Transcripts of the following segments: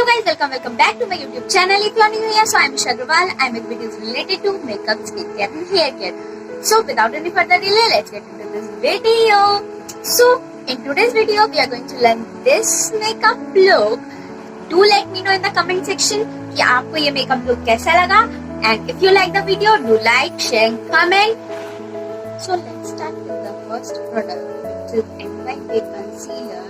Hello guys, welcome back to my YouTube channel. If you are new here, so I'm Isha Agrawal. I make videos related to makeup, skincare and hair care. So without any further delay, let's get into this video. So in today's video, we are going to learn this makeup look. Do let me know in the comment section कि आपको ये makeup look कैसा लगा. And if you like the video, do like, share and comment. So let's start with the first product, which is Ny Bae Concelear.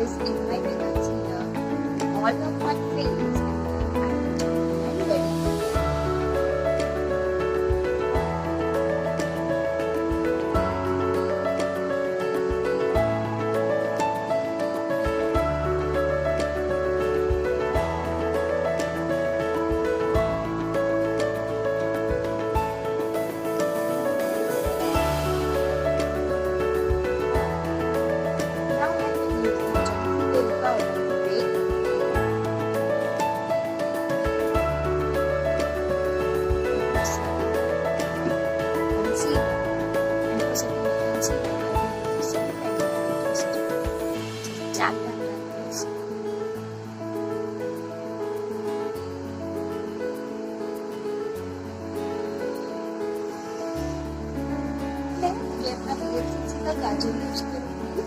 This Ny Bae Concelear all of my face and ready. मैं अपना Vlcc का काजल use करूंगी.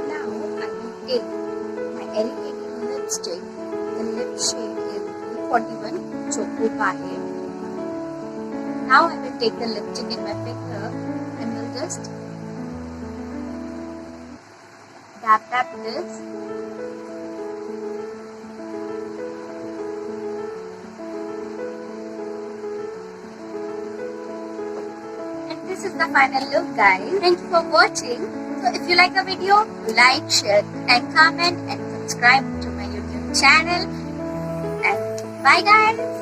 Now I will take my elevating lipstick. The lip shade is 41 Choco Pie. Now I will take the lipstick in my finger and will just tap this. This is the final look, guys. Thank you for watching. So if you like the video, like, share and comment and subscribe to my YouTube channel. And bye guys.